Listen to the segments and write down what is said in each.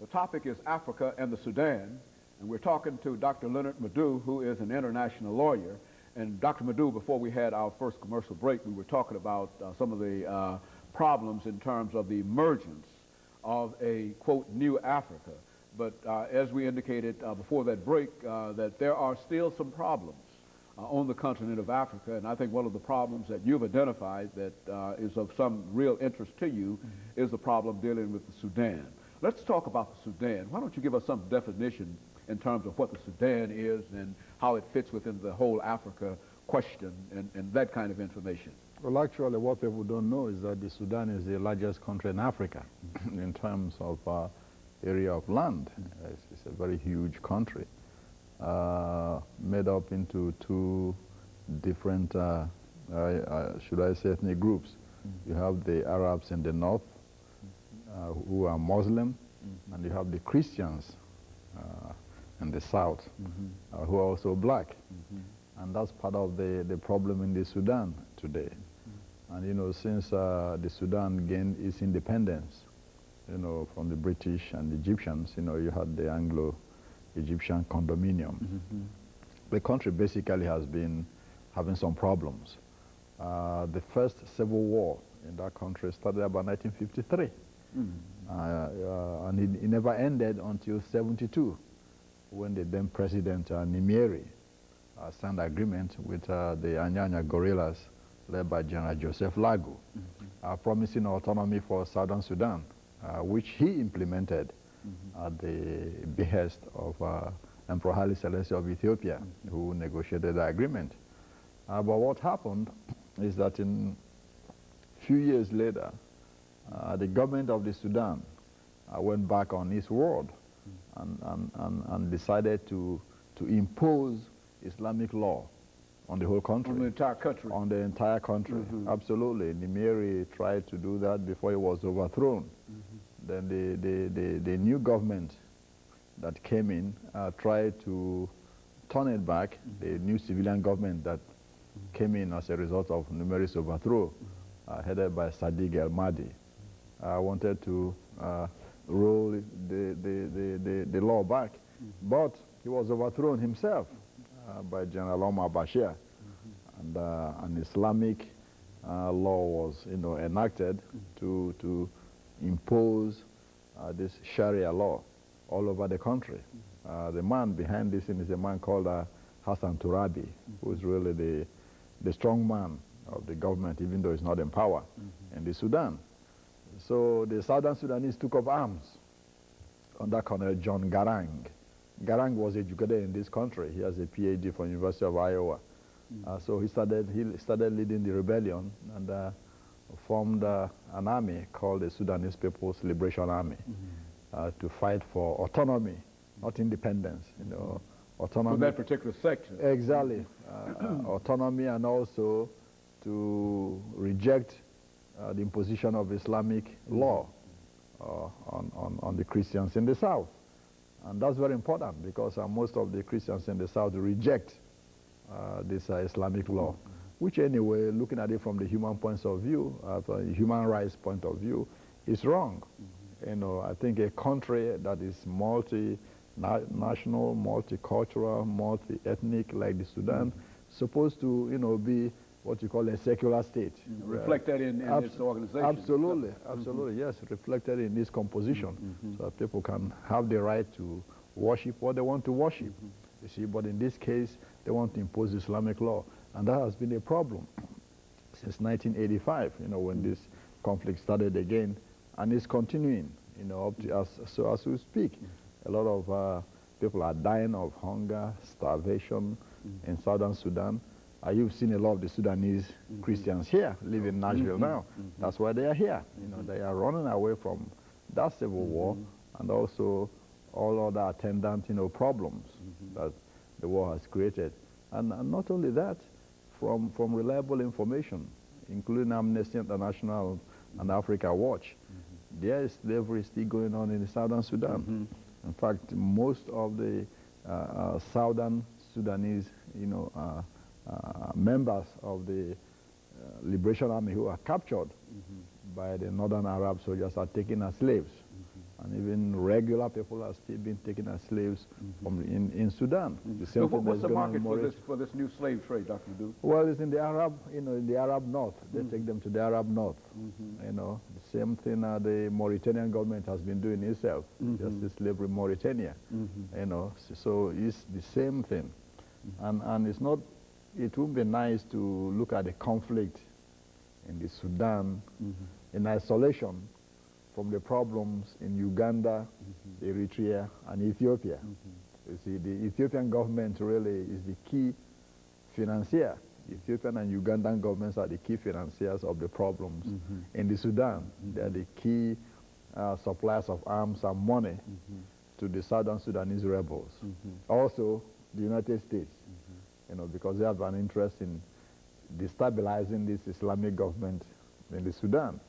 The topic is Africa and the Sudan, and we're talking to Dr. LMadu, who is an international lawyer. And Dr. Madu, before we had our first commercial break, we were talking about some of the problems in terms of the emergence of a, quote, new Africa. But as we indicated before that break, that there are still some problems on the continent of Africa, and I think one of the problems that you've identified that is of some real interest to you is the problem dealing with the Sudan. Let's talk about the Sudan. Why don't you give us some definition in terms of what the Sudan is and how it fits within the whole Africa question and that kind of information? Well, actually, what people don't know is that the Sudan is the largest country in Africa in terms of area of land. It's a very huge country, made up into two different, should I say, ethnic groups. You have the Arabs in the north, who are Muslim, and you have the Christians in the south, who are also black. And that's part of the problem in the Sudan today. And, you know, since the Sudan gained its independence, you know, from the British and the Egyptians, you know, you had the Anglo-Egyptian condominium. The country basically has been having some problems. The first civil war in that country started about 1953. And it never ended until 1972, when the then President Nimeri signed an agreement with the Anyanya guerrillas led by General Joseph Lagu, promising autonomy for Southern Sudan, which he implemented at the behest of Emperor Haile Selassie of Ethiopia, who negotiated the agreement. But what happened is that in a few years later, the government of the Sudan went back on its word and decided to impose Islamic law on the whole country. On the entire country? On the entire country, absolutely. Nimeri tried to do that before he was overthrown. Then the new government that came in tried to turn it back. The new civilian government that came in as a result of Nimeri's overthrow, headed by Sadiq El-Mahdi, wanted to roll the law back. But he was overthrown himself by General Omar Bashir, and an Islamic law was, you know, enacted to impose this Sharia law all over the country. The man behind this is a man called Hassan Turabi, who is really the strong man of the government, even though he's not in power in the Sudan. So the Southern Sudanese took up arms under Colonel John Garang. Garang was educated in this country. He has a PhD from University of Iowa. So he started leading the rebellion and formed an army called the Sudanese People's Liberation Army to fight for autonomy, not independence. You know, autonomy. For that particular section. Exactly, autonomy, and also to reject the imposition of Islamic law on the Christians in the south. And that's very important because most of the Christians in the south reject this Islamic law, which anyway, looking at it from the human point of view, human rights point of view, is wrong. You know, I think a country that is multinational, multicultural, multi-ethnic like the Sudan, supposed to, you know, be what you call a secular state. Reflect that in its organization. Absolutely, absolutely, yes, reflected in its composition, so that people can have the right to worship what they want to worship. You see, but in this case, they want to impose Islamic law, and that has been a problem since 1985, you know, when this conflict started again, and it's continuing, you know, up to as we speak. A lot of people are dying of hunger, starvation in southern Sudan. You've seen a lot of the Sudanese Christians here live in Nashville now. That's why they are here. You know, they are running away from that civil war and also all other attendant, you know, problems that the war has created. And not only that, from reliable information, including Amnesty International and Africa Watch, there is slavery still going on in the southern Sudan. In fact, most of the southern Sudanese, you know, members of the Liberation Army who are captured by the northern Arab soldiers are taken as slaves. And even regular people are still being taken as slaves in Sudan. The same thing What's the market in for this new slave trade, Dr. Madu? Well, it's in the Arab, in the Arab North. They take them to the Arab North. The same thing the Mauritanian government has been doing itself, just the slavery in Mauritania. So it's the same thing. And it's not, it would be nice to look at the conflict in the Sudan in isolation from the problems in Uganda, Eritrea, and Ethiopia. You see, the Ethiopian government really is the key financier. Ethiopian and Ugandan governments are the key financiers of the problems in the Sudan. They are the key suppliers of arms and money to the Southern Sudanese rebels. Also, the United States, because they have an interest in destabilizing this Islamic government in the Sudan.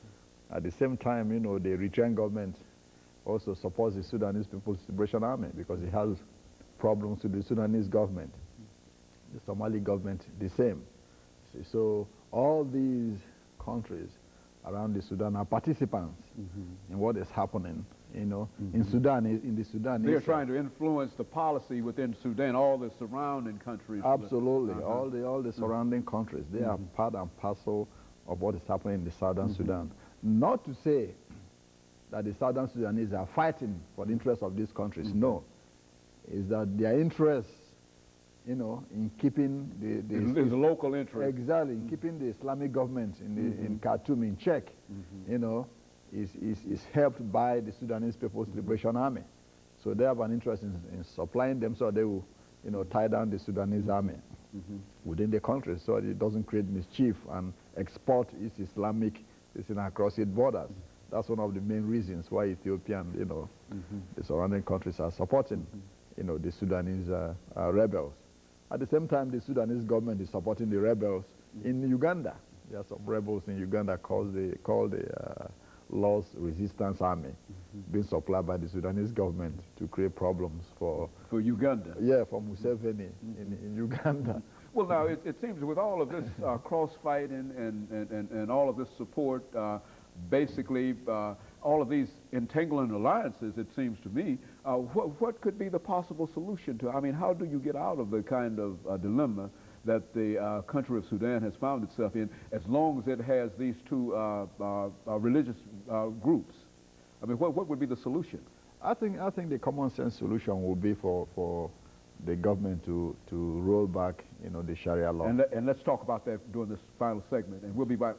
At the same time, the Eritrean government also supports the Sudanese People's Liberation Army because it has problems with the Sudanese government. The Somali government, the same. So all these countries around the Sudan are participants in what is happening, in Sudan, in the Sudan. They're trying to influence the policy within Sudan, all the surrounding countries. Absolutely, all the surrounding countries. They are part and parcel of what is happening in the Southern Sudan. Not to say that the Southern Sudanese are fighting for the interests of these countries. No, is that their interests, in keeping the local interest. Exactly, in keeping the Islamic government in Khartoum in check, is helped by the Sudanese People's Liberation Army. So they have an interest in supplying them so they will, tie down the Sudanese army within the country so it doesn't create mischief and export its Islamic across its borders. That's one of the main reasons why Ethiopia and, the surrounding countries are supporting, the Sudanese rebels. At the same time, the Sudanese government is supporting the rebels in Uganda. There are some rebels in Uganda called the Lord's Resistance Army, being supplied by the Sudanese government to create problems for Uganda. Yeah, for Museveni in Uganda. Well, now, it seems with all of this crossfighting and all of this support, basically all of these entangling alliances, it seems to me, what could be the possible solution to, how do you get out of the kind of dilemma that the country of Sudan has found itself in as long as it has these two religious groups? What would be the solution? I think the common sense solution would be for the government to roll back, the Sharia law. And let's talk about that during this final segment, and we'll be back